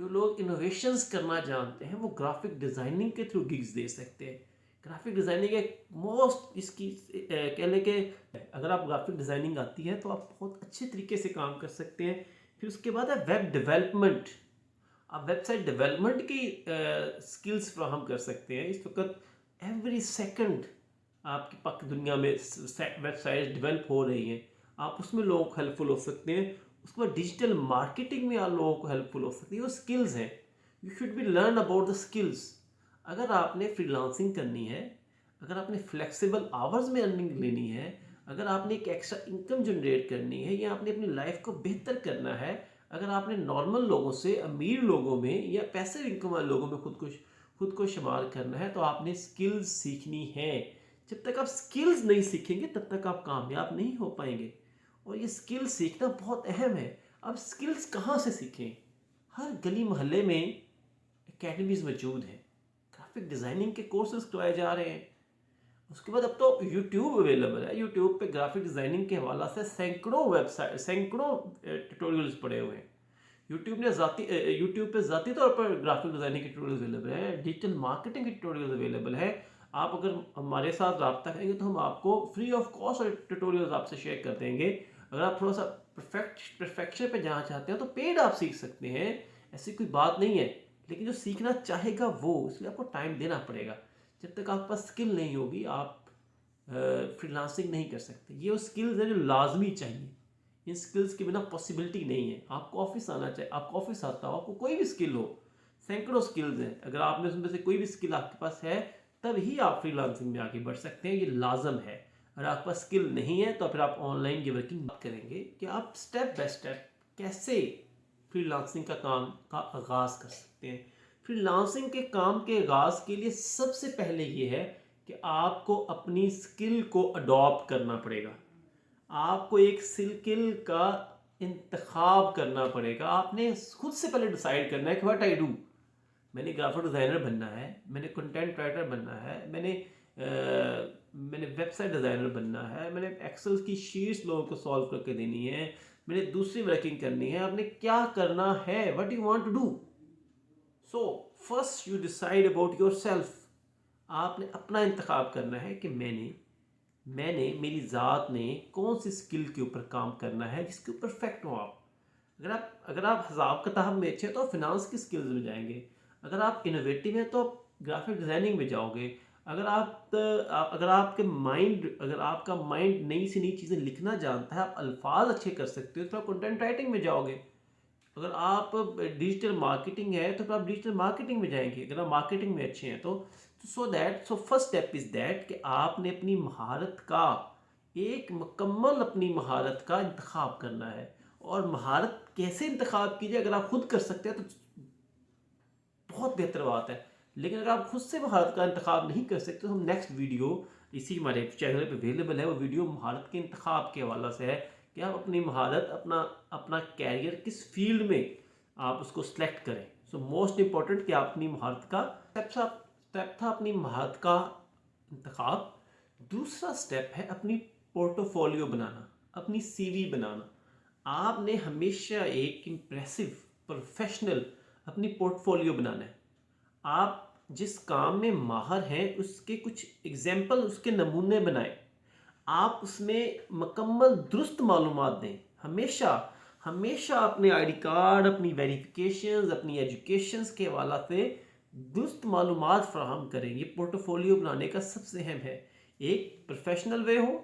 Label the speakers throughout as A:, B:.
A: جو لوگ انوویشنز کرنا جانتے ہیں وہ گرافک ڈیزائننگ کے تھرو گگز دے سکتے ہیں. گرافک ڈیزائننگ ایک موسٹ اس کی کہہ لیں کہ اگر آپ گرافک ڈیزائننگ آتی ہے تو آپ بہت اچھے طریقے سے کام کر سکتے ہیں. پھر اس کے بعد ہے ویب ڈیولپمنٹ. آپ ویب سائٹ ڈیولپمنٹ کی سکلز فراہم کر سکتے ہیں. اس وقت ایوری سیکنڈ آپ کی پاک دنیا میں ویب سائٹس ڈیولپ ہو رہی ہیں. آپ اس میں لوگوں کو ہیلپ فل ہو سکتے ہیں. اس کے بعد ڈیجیٹل مارکیٹنگ میں آپ لوگوں کو ہیلپ فل ہو سکتی ہے. وہ سکلز ہیں. You should be learn about the skills. اگر آپ نے فری لانسنگ کرنی ہے, اگر آپ نے فلیکسیبل آورز میں ارننگ لینی ہے, اگر آپ نے ایک ایکسٹرا انکم جنریٹ کرنی ہے, یا آپ نے اپنی لائف کو بہتر کرنا ہے, اگر آپ نے نارمل لوگوں سے امیر لوگوں میں یا پیسے انکم والے لوگوں میں خود کو شمار کرنا ہے, تو آپ نے سکلز سیکھنی ہے. جب تک آپ سکلز نہیں سیکھیں گے تب تک آپ کامیاب نہیں ہو پائیں گے. اور یہ سکلز سیکھنا بہت اہم ہے. اب سکلز کہاں سے سیکھیں؟ ہر گلی محلے میں اکیڈمیز موجود ہیں. گرافک ڈیزائننگ کے کورسز کروائے جا رہے ہیں. اس کے بعد اب تو یوٹیوب اویلیبل ہے. یوٹیوب پہ گرافک ڈیزائننگ کے حوالہ سے سینکڑوں ٹیوٹوریلز پڑے ہوئے ہیں. یوٹیوب پہ ذاتی طور پر گرافک ڈیزائننگ کے ٹیوٹوریلز اویلیبل ہیں. ڈیجیٹل مارکیٹنگ کے ٹیوٹوریلز اویلیبل ہیں. آپ اگر ہمارے ساتھ رابطہ کریں گے تو ہم آپ کو فری آف کاسٹ ٹیوٹوریلز آپ سے شیئر کر دیں گے. اگر آپ تھوڑا سا پرفیکشن پہ جانا چاہتے ہیں تو پیڈ آپ سیکھ سکتے ہیں, ایسی کوئی بات نہیں ہے. لیکن جو سیکھنا چاہے گا وہ, اس لیے آپ کو ٹائم دینا پڑے گا. جب تک آپ کے پاس اسکل نہیں ہوگی آپ فری لانسنگ نہیں کر سکتے. یہ وہ اسکلز ہیں جو لازمی چاہیے. ان اسکلز کے بنا پاسبلٹی نہیں ہے. آپ کو آفس آنا چاہیے, آپ کو آفس آتا ہو, آپ کو کوئی بھی اسکل ہو, سینکڑوں اسکلز ہیں. اگر آپ میں سے کوئی بھی اسکل آپ کے پاس ہے تب ہی آپ فری لانسنگ میں آگے بڑھ سکتے ہیں. یہ لازم ہے. اگر آپ کے پاس اسکل نہیں ہے تو پھر آپ آن لائن کی ورکنگ بات کریں گے کہ آپ اسٹیپ بائی اسٹیپ کیسے فری لانسنگ کا کام کا آغاز کر سکتے ہیں. فری لانسنگ کے کام کے آغاز کے لیے سب سے پہلے یہ ہے کہ آپ کو اپنی اسکل کو اڈاپٹ کرنا پڑے گا. آپ کو ایک اسکل کا انتخاب کرنا پڑے گا. آپ نے خود سے پہلے ڈیسائیڈ کرنا ہے کہ واٹ آئی ڈو. میں نے گرافک ڈیزائنر بننا ہے, میں نے کنٹینٹ رائٹر بننا ہے, میں نے ویب سائٹ ڈیزائنر بننا ہے, میں نے ایکسل کی شیٹس لوگوں کو سالو کر کے دینی ہے, میں نے دوسری ورکنگ کرنی ہے. آپ نے کیا کرنا ہے, what you want to do. So first you decide about yourself. آپ نے اپنا انتخاب کرنا ہے کہ میں نے میری ذات نے کون سی اسکل کے اوپر کام کرنا ہے جس کے اوپر پرفیکٹ ہو آپ. اگر آپ حساب کتاب میں اچھے تو فنانس کی اسکلز میں جائیں گے. اگر آپ انوویٹو ہیں تو گرافک ڈیزائننگ میں جاؤ گے. اگر آپ کا مائنڈ نئی سے نئی چیزیں لکھنا جانتا ہے, آپ الفاظ اچھے کر سکتے ہو, تو آپ کنٹینٹ رائٹنگ میں جاؤ گے. اگر آپ ڈیجیٹل مارکیٹنگ ہے تو پھر آپ ڈیجیٹل مارکیٹنگ میں جائیں گے. اگر آپ مارکیٹنگ میں اچھے ہیں تو so first step is that کہ آپ نے اپنی مہارت کا اپنی مہارت کا انتخاب کرنا ہے. اور مہارت کیسے انتخاب کیجیے, اگر آپ خود کر سکتے ہیں تو بہت بہتر بات ہے. لیکن اگر آپ خود سے مہارت کا انتخاب نہیں کر سکتے تو ہم نیکسٹ ویڈیو اسی ہمارے چینل پہ اویلیبل ہے. وہ ویڈیو مہارت کے انتخاب کے حوالہ سے ہے کہ آپ اپنی مہارت, اپنا کیریئر کس فیلڈ میں آپ اس کو سلیکٹ کریں. سو موسٹ امپورٹنٹ کہ آپ اپنی مہارت کا اسٹیپ تھا اپنی مہارت کا انتخاب. دوسرا اسٹیپ ہے اپنی پورٹوفولیو بنانا, اپنی سی وی بنانا. آپ نے ہمیشہ ایک امپریسو پروفیشنل اپنی پورٹفولیو بنانا ہے. آپ جس کام میں ماہر ہیں اس کے کچھ ایگزامپل, اس کے نمونے بنائیں. آپ اس میں مکمل درست معلومات دیں. ہمیشہ اپنے آئی ڈی کارڈ, اپنی ویریفیکیشنز, اپنی ایجوکیشنز کے حوالہ سے درست معلومات فراہم کریں. یہ پورٹوفولیو بنانے کا سب سے اہم ہے. ایک پروفیشنل وے ہو,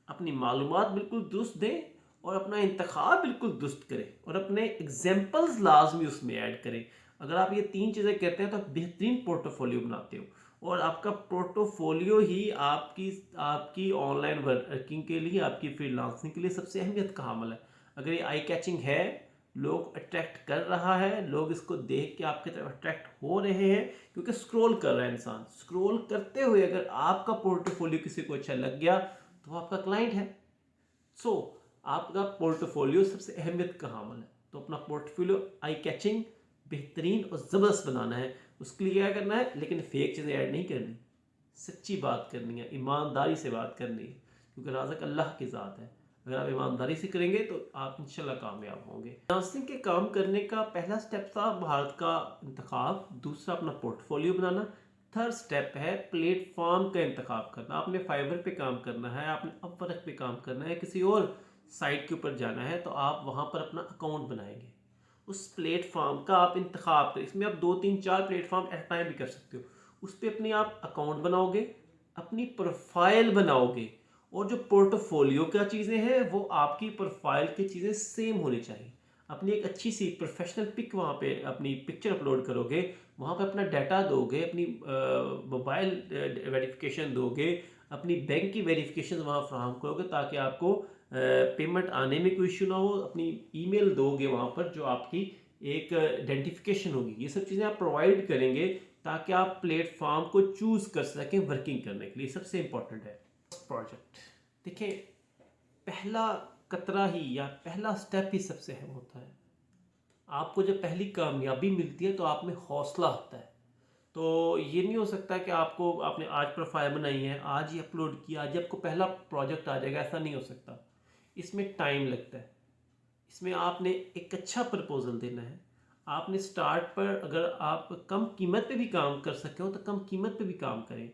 A: اپنی معلومات بالکل درست دیں, اور اپنا انتخاب بالکل درست کریں, اور اپنے ایگزامپلز لازمی اس میں ایڈ کریں. اگر آپ یہ 3 چیزیں کہتے ہیں تو آپ بہترین پورٹوفولیو بناتے ہو. اور آپ کا پورٹوفولیو ہی آپ کی آن لائن ورکنگ کے لیے, آپ کی فری لانسنگ کے لیے سب سے اہمیت کا حامل ہے. اگر یہ آئی کیچنگ ہے, لوگ اٹریکٹ کر رہا ہے, لوگ اس کو دیکھ کے آپ کی طرف اٹریکٹ ہو رہے ہیں, کیونکہ سکرول کر رہا ہے انسان. سکرول کرتے ہوئے اگر آپ کا پورٹوفولیو کسی کو اچھا لگ گیا تو وہ آپ کا کلائنٹ ہے. سو آپ کا پورٹوفولیو سب سے اہمیت کا حامل ہے. تو اپنا پورٹوفولیو آئی کیچنگ, بہترین اور زبردست بنانا ہے. اس کے لیے کیا کرنا ہے, لیکن فیک چیزیں ایڈ نہیں کرنی, سچی بات کرنی ہے, ایمانداری سے بات کرنی ہے, کیونکہ رازق اللہ کی ذات ہے. اگر آپ ایمانداری سے کریں گے تو آپ انشاءاللہ کامیاب ہوں گے۔ فریلانسنگ کے کام کرنے کا پہلا سٹیپ تھا مہارت کا انتخاب، دوسرا اپنا پورٹ فولیو بنانا، تھرڈ سٹیپ ہے پلیٹ فارم کا انتخاب کرنا۔ آپ نے فائبر پہ کام کرنا ہے، آپ نے اپ ورک پہ کام کرنا ہے، کسی اور سائٹ کے اوپر جانا ہے تو آپ وہاں پر اپنا اکاؤنٹ بنائیں گے، اس پلیٹ فارم کا آپ انتخاب کریں۔ اس میں آپ 2 3 4 پلیٹ فارم ایٹ ٹائم بھی کر سکتے ہو۔ اس پہ اپنی آپ اکاؤنٹ بناؤ گے، اپنی پروفائل بناؤ گے، اور جو پورٹ فولیو کا چیزیں ہیں وہ آپ کی پروفائل کی چیزیں سیم ہونی چاہیے۔ اپنی ایک اچھی سی پروفیشنل پک وہاں پہ اپنی پکچر اپلوڈ کرو گے، وہاں پہ اپنا ڈیٹا دو گے، اپنی موبائل ویریفیکیشن دو گے، اپنی بینک کی ویریفیکیشن وہاں فراہم کرو گے تاکہ آپ کو پیمنٹ آنے میں کوئی ایشو نہ ہو۔ اپنی ای میل دو گے وہاں پر جو آپ کی ایک آئیڈینٹیفیکیشن ہوگی۔ یہ سب چیزیں آپ پرووائڈ کریں گے تاکہ آپ پلیٹ فارم کو چوز کر سکیں ورکنگ کرنے کے لیے۔ سب سے امپورٹنٹ ہے پروجیکٹ۔ دیکھیں، پہلا قطرہ ہی یا پہلا سٹیپ ہی سب سے اہم ہوتا ہے۔ آپ کو جب پہلی کامیابی ملتی ہے تو آپ میں حوصلہ آتا ہے۔ تو یہ نہیں ہو سکتا کہ آپ نے آج پروفائل بنائی ہے، آج ہی اپلوڈ کیا، آج آپ کو پہلا پروجیکٹ آ جائے گا، ایسا نہیں ہو سکتا۔ اس میں ٹائم لگتا ہے، اس میں آپ نے ایک اچھا پرپوزل دینا ہے۔ آپ نے سٹارٹ پر اگر آپ کم قیمت پہ بھی کام کر سکتے ہو تو کم قیمت پہ بھی کام کریں۔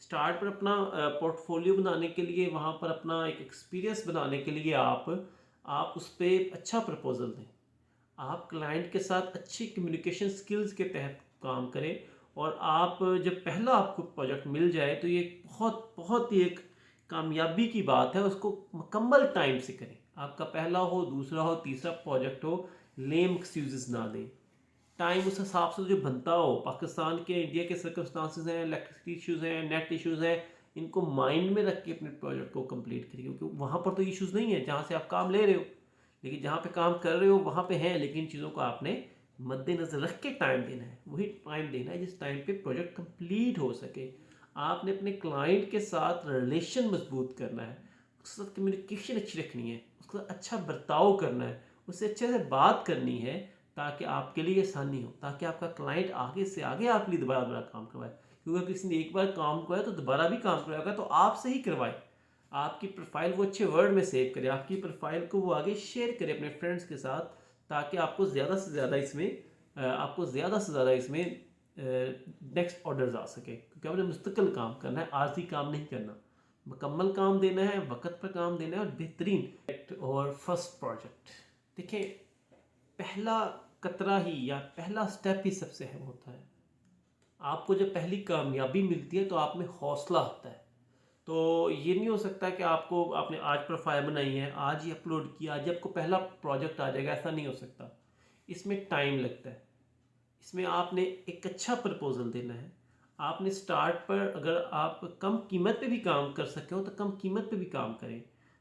A: سٹارٹ پر اپنا پورٹ فولیو بنانے کے لیے، وہاں پر اپنا ایک ایکسپیرینس بنانے کے لیے آپ اس پہ اچھا پرپوزل دیں۔ آپ کلائنٹ کے ساتھ اچھی کمیونیکیشن سکلز کے تحت کام کریں، اور آپ جب پہلا آپ کو پروجیکٹ مل جائے تو یہ بہت بہت ہی ایک کامیابی کی بات ہے، اس کو مکمل ٹائم سے کریں۔ آپ کا پہلا ہو، دوسرا ہو، تیسرا پروجیکٹ ہو، لیم ایکسکیوزز نہ دیں۔ ٹائم اس حساب سے جو بنتا ہو، پاکستان کے انڈیا کے سرکمسٹانسز ہیں، الیکٹرسٹی ایشوز ہیں، نیٹ ایشوز ہیں، ان کو مائنڈ میں رکھ کے اپنے پروجیکٹ کو کمپلیٹ کریے، کیونکہ وہاں پر تو ایشوز نہیں ہیں جہاں سے آپ کام لے رہے ہو، لیکن جہاں پہ کام کر رہے ہو وہاں پہ ہیں، لیکن ان چیزوں کو آپ نے مد نظر رکھ کے ٹائم دینا ہے۔ وہی ٹائم دینا ہے جس ٹائم پہ پروجیکٹ کمپلیٹ ہو سکے۔ آپ نے اپنے کلائنٹ کے ساتھ ریلیشن مضبوط کرنا ہے، اس کے ساتھ کمیونیکیشن اچھی رکھنی ہے، اس کا اچھا برتاؤ کرنا ہے، اس سے اچھے سے بات کرنی ہے تاکہ آپ کے لیے آسانی ہو، تاکہ آپ کا کلائنٹ آگے سے آگے آپ کے لیے دوبارہ کام کروائے۔ کیونکہ اگر کسی نے ایک بار کام کروایا تو دوبارہ بھی کام کروائے گا، تو آپ سے ہی کروائے۔ آپ کی پروفائل وہ اچھے ورڈ میں سیو کرے، آپ کی پروفائل کو وہ آگے شیئر کرے اپنے فرینڈس کے ساتھ، تاکہ آپ کو زیادہ سے زیادہ اس میں نیکسٹ آرڈرز آ سکے، کیونکہ آپ نے مستقل کام کرنا ہے، عارضی کام نہیں کرنا، مکمل کام دینا ہے، وقت پر کام دینا ہے، اور بہترین اور فرسٹ پروجیکٹ۔ دیکھیں، پہلا قطرہ ہی یا پہلا سٹیپ ہی سب سے اہم ہوتا ہے۔ آپ کو جب پہلی کامیابی ملتی ہے تو آپ میں حوصلہ آتا ہے۔ تو یہ نہیں ہو سکتا کہ آپ نے آج پروفائل بنائی ہے، آج ہی اپلوڈ کیا، آج آپ کو پہلا پروجیکٹ آ جائے گا، ایسا نہیں ہو سکتا۔ اس میں ٹائم لگتا ہے، اس میں آپ نے ایک اچھا پرپوزل دینا ہے۔ آپ نے سٹارٹ پر اگر آپ کم قیمت پہ بھی کام کر سکتے ہو تو کم قیمت پہ بھی کام کریں۔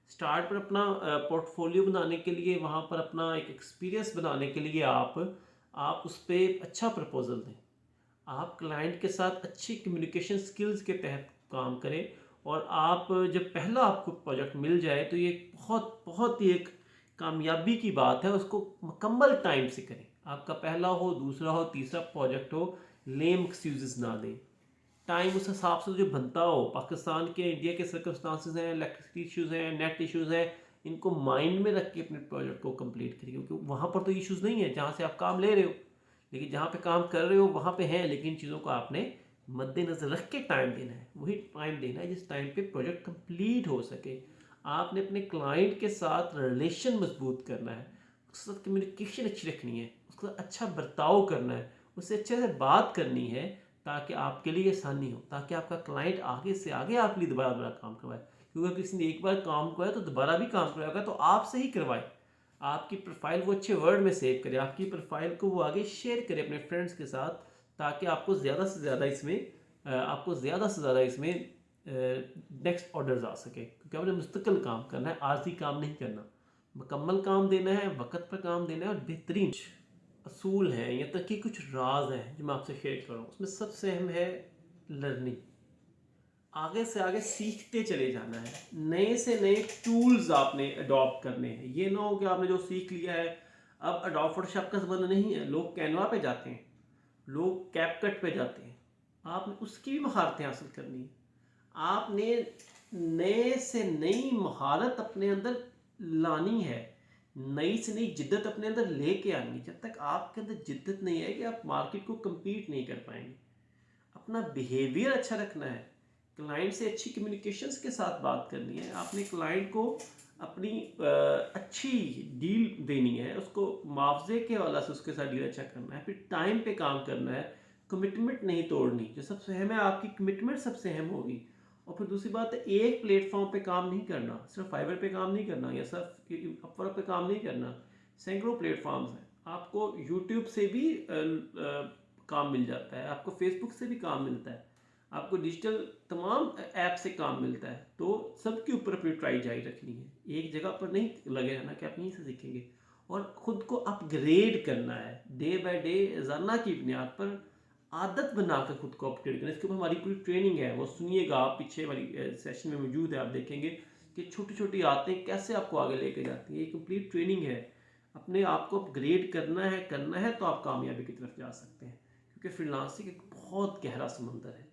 A: سٹارٹ پر اپنا پورٹ فولیو بنانے کے لیے، وہاں پر اپنا ایک ایکسپیرینس بنانے کے لیے آپ اس پہ اچھا پرپوزل دیں۔ آپ کلائنٹ کے ساتھ اچھی کمیونیکیشن سکلز کے تحت کام کریں، اور آپ جب پہلا آپ کو پروجیکٹ مل جائے تو یہ بہت بہت ہی ایک کامیابی کی بات ہے، اس کو مکمل ٹائم سے کریں۔ آپ کا پہلا ہو، دوسرا ہو، تیسرا پروجیکٹ ہو، لیم ایکسکیوزز نہ دیں۔ ٹائم اس حساب سے جو بنتا ہو، پاکستان کے انڈیا کے سرکمسٹانسز ہیں، الیکٹرسٹی ایشوز ہیں، نیٹ ایشوز ہیں، ان کو مائنڈ میں رکھ کے اپنے پروجیکٹ کو کمپلیٹ کریے، کیونکہ وہاں پر تو ایشوز نہیں ہیں جہاں سے آپ کام لے رہے ہو، لیکن جہاں پہ کام کر رہے ہو وہاں پہ ہیں، لیکن ان چیزوں کو آپ نے مد نظر رکھ کے ٹائم دینا ہے۔ وہی ٹائم دینا ہے جس ٹائم پہ پروجیکٹ کمپلیٹ ہو سکے۔ آپ نے اپنے کلائنٹ کے ساتھ ریلیشن مضبوط کرنا ہے، اس کے ساتھ کمیونیکیشن اچھی رکھنی ہے، اس کا اچھا برتاؤ کرنا ہے، اس سے اچھے سے بات کرنی ہے تاکہ آپ کے لیے آسانی ہو، تاکہ آپ کا کلائنٹ آگے سے آگے آپ کے لیے دوبارہ کام کروائے۔ کیونکہ اگر کسی نے ایک بار کام کرایا تو دوبارہ بھی کام کروائے گا، تو آپ سے ہی کروائے۔ آپ کی پروفائل وہ اچھے ورڈ میں سیو کرے، آپ کی پروفائل کو وہ آگے شیئر کرے اپنے فرینڈس کے ساتھ، تاکہ آپ کو زیادہ سے زیادہ اس میں نیکسٹ آرڈرز آ سکے، کیونکہ آپ نے مستقل کام کرنا ہے، عارضی کام نہیں کرنا، مکمل کام دینا ہے، وقت پر کام دینا ہے، اور بہترین اصول ہیں یا تک کہ کچھ راز ہیں جو میں آپ سے شیئر کروں۔ اس میں سب سے اہم ہے لرننگ۔ آگے سے آگے سیکھتے چلے جانا ہے، نئے سے نئے ٹولز آپ نے اڈاپٹ کرنے ہیں۔ یہ نہ ہو کہ آپ نے جو سیکھ لیا ہے اب اڈوب فوٹو شاپ کا زمانہ نہیں ہے، لوگ کینوا پہ جاتے ہیں، لوگ کیپ کٹ پہ جاتے ہیں، آپ نے اس کی بھی مہارتیں حاصل کرنی ہیں۔ آپ نے نئے سے نئی مہارت اپنے اندر لانی ہے، نئی سے نئی جدت اپنے اندر لے کے آنی ہے. جب تک آپ کے اندر جدت نہیں ہے کہ آپ مارکیٹ کو کمپیٹ نہیں کر پائیں گے. اپنا بیہیویئر اچھا رکھنا ہے، کلائنٹ سے اچھی کمیونیکیشنز کے ساتھ بات کرنی ہے. آپ نے کلائنٹ کو اپنی اچھی ڈیل دینی ہے، اس کو معاوضے کے حوالے سے اس کے ساتھ ڈیل اچھا کرنا ہے. پھر ٹائم پہ کام کرنا ہے، کمٹمنٹ نہیں توڑنی. جو سب سے اہم ہے آپ کی کمٹمنٹ سب سے اہم ہوگی. اور پھر دوسری بات ہے ایک پلیٹ فارم پہ کام نہیں کرنا، صرف فائبر پہ کام نہیں کرنا یا صرف اپورک پہ کام نہیں کرنا. سینکڑوں پلیٹ فارمز ہیں. آپ کو یوٹیوب سے بھی کام مل جاتا ہے، آپ کو فیس بک سے بھی کام ملتا ہے، آپ کو ڈیجیٹل تمام ایپ سے کام ملتا ہے. تو سب کے اوپر اپنی ٹرائی جاری رکھنی ہے، ایک جگہ پر نہیں لگے رہنا کہ آپ یہیں سے سیکھیں گے. اور خود کو اپ گریڈ کرنا ہے ڈے بائی ڈے، روزانہ کی بنیاد پر عادت بنا کر خود کو اپگریڈ کرنا. اس کے اوپر ہماری پوری ٹریننگ ہے، وہ سنیے گا آپ، پیچھے والی سیشن میں موجود ہے. آپ دیکھیں گے کہ چھوٹی چھوٹی عادتیں کیسے آپ کو آگے لے کے جاتی ہیں. یہ کمپلیٹ ٹریننگ ہے. اپنے آپ کو اپگریڈ کرنا ہے تو آپ کامیابی کی طرف جا سکتے ہیں. کیونکہ فری لانسنگ ایک بہت گہرا سمندر ہے.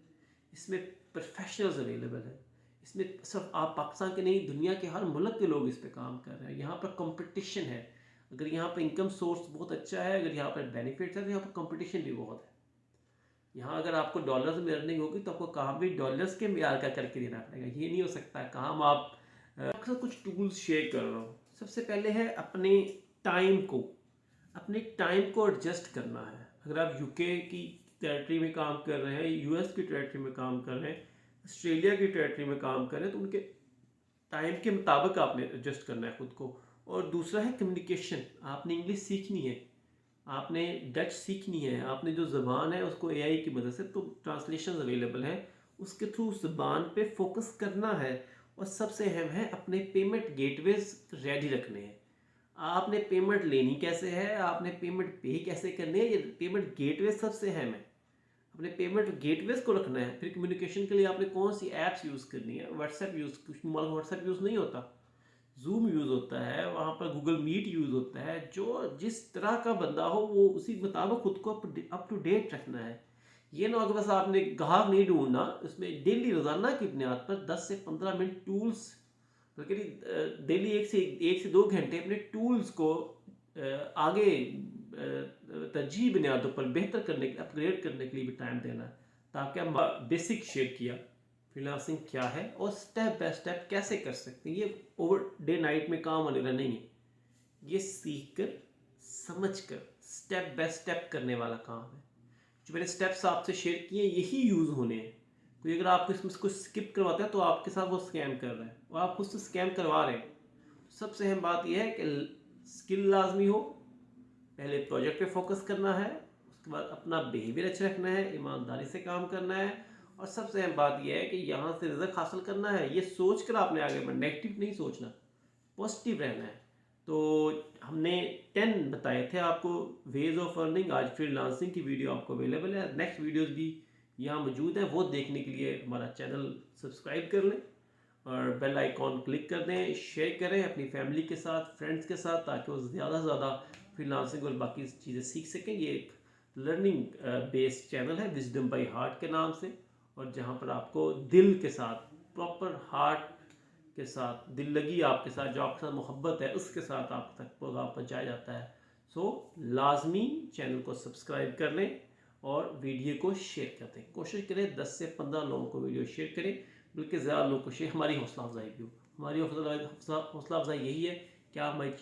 A: اس میں پروفیشنلز اویلیبل ہے. اس میں صرف آپ پاکستان کے نہیں، دنیا کے ہر ملک کے لوگ اس پہ کام کر رہے ہیں. یہاں پر کمپٹیشن ہے. اگر یہاں پر انکم سورس بہت اچھا ہے، اگر یہاں پر بینیفٹس ہے، تو یہاں پر کمپٹیشن بھی بہت ہے. یہاں اگر آپ کو ڈالرز میں ارننگ ہوگی تو آپ کو کام بھی ڈالرز کے معیار کا کر کے دینا پڑے گا. یہ نہیں ہو سکتا کام آپ اکثر کچھ ٹولز شیئر کر رہا ہوں. سب سے پہلے ہے اپنے ٹائم کو ایڈجسٹ کرنا ہے. اگر آپ یو کے کی ٹیریٹری میں کام کر رہے ہیں، یو ایس کی ٹیریٹری میں کام کر رہے ہیں، آسٹریلیا کی ٹیریٹری میں کام کر رہے ہیں، تو ان کے ٹائم کے مطابق آپ نے ایڈجسٹ کرنا ہے خود کو. اور دوسرا ہے کمیونیکیشن. آپ نے انگلش سیکھنی ہے، آپ نے ڈچ سیکھنی ہے. آپ نے جو زبان ہے اس کو اے آئی کی مدد سے، تو ٹرانسلیشنز اویلیبل ہیں، اس کے تھرو زبان پہ فوکس کرنا ہے. اور سب سے اہم ہے اپنے پیمنٹ گیٹ ویز ریڈی رکھنے ہیں. آپ نے پیمنٹ لینی کیسے ہے، آپ نے پیمنٹ پے کیسے کرنی ہے، یہ پیمنٹ گیٹ ویز سب سے اہم ہے. اپنے پیمنٹ گیٹ ویز کو رکھنا ہے. پھر کمیونیکیشن کے لیے آپ نے کون سی ایپس یوز کرنی ہے. واٹس ایپ یوز، کچھ موبائل میں واٹس ایپ یوز نہیں ہوتا، زوم یوز ہوتا ہے، وہاں پر گوگل میٹ یوز ہوتا ہے. جو جس طرح کا بندہ ہو وہ اسی مطابق خود کو اپ ٹو ڈیٹ رکھنا ہے. یہ نہ ہو کہ بس آپ نے گاہک نہیں ڈھونڈنا. اس میں ڈیلی روزانہ کی بنیاد پر 10 سے 15 منٹ ٹولز، بلکہ ڈیلی 1 سے 2 گھنٹے اپنے ٹولز کو آگے ترجیحی بنیادوں پر بہتر کرنے کے، اپ گریڈ کرنے کے لیے بھی ٹائم دینا ہے. تاکہ ہم بیسک شیئر کیا فری لانسنگ کیا ہے اور سٹیپ بائی سٹیپ کیسے کر سکتے ہیں. یہ اوور ڈے نائٹ میں کام ہونے والا نہیں ہے. یہ سیکھ کر، سمجھ کر، سٹیپ بائی سٹیپ کرنے والا کام ہے. جو میں نے سٹیپس آپ سے شیئر کیے ہیں یہی یوز ہونے ہیں. کوئی اگر آپ کو اس میں کچھ اسکپ کرواتا ہے تو آپ کے ساتھ وہ اسکیم کر رہا ہے، اور آپ خود سے اسکیم کروا رہے ہیں. سب سے اہم بات یہ ہے کہ اسکل لازمی ہو. پہلے پروجیکٹ پہ فوکس کرنا ہے، اس کے بعد اپنا بیہیویئر اچھا رکھنا ہے، ایمانداری سے کام کرنا ہے. اور سب سے اہم بات یہ ہے کہ یہاں سے رزق حاصل کرنا ہے. یہ سوچ کر آپ نے آگے بڑھنا، نیگیٹو نہیں سوچنا، پازیٹیو رہنا ہے. تو ہم نے 10 بتائے تھے آپ کو ویز آف ارننگ. آج فری لانسنگ کی ویڈیو آپ کو اویلیبل ہے. نیکسٹ ویڈیوز بھی یہاں موجود ہیں، وہ دیکھنے کے لیے ہمارا چینل سبسکرائب کر لیں اور بیل آئیکن کلک کر دیں. شیئر کریں اپنی فیملی کے ساتھ، فرینڈس کے ساتھ، تاکہ وہ زیادہ سے زیادہ فری لانسنگ اور باقی چیزیں سیکھ سکیں. یہ ایک لرننگ بیسڈ چینل ہے وزڈم بائی ہارٹ کے نام سے، اور جہاں پر آپ کو دل کے ساتھ، پراپر ہارٹ کے ساتھ، دل لگی آپ کے ساتھ، جو آپ کے ساتھ محبت ہے اس کے ساتھ آپ تک پیغام پہنچایا جاتا ہے. سو لازمی چینل کو سبسکرائب کر لیں اور ویڈیو کو شیئر کر دیں. کوشش کریں 10 سے 15 لوگوں کو ویڈیو شیئر کریں، بلکہ زیادہ لوگوں کو شیئر. ہماری حوصلہ افزائی بھی ہو. ہماری حوصلہ افزائی یہی ہے کہ آپ ہماری چیز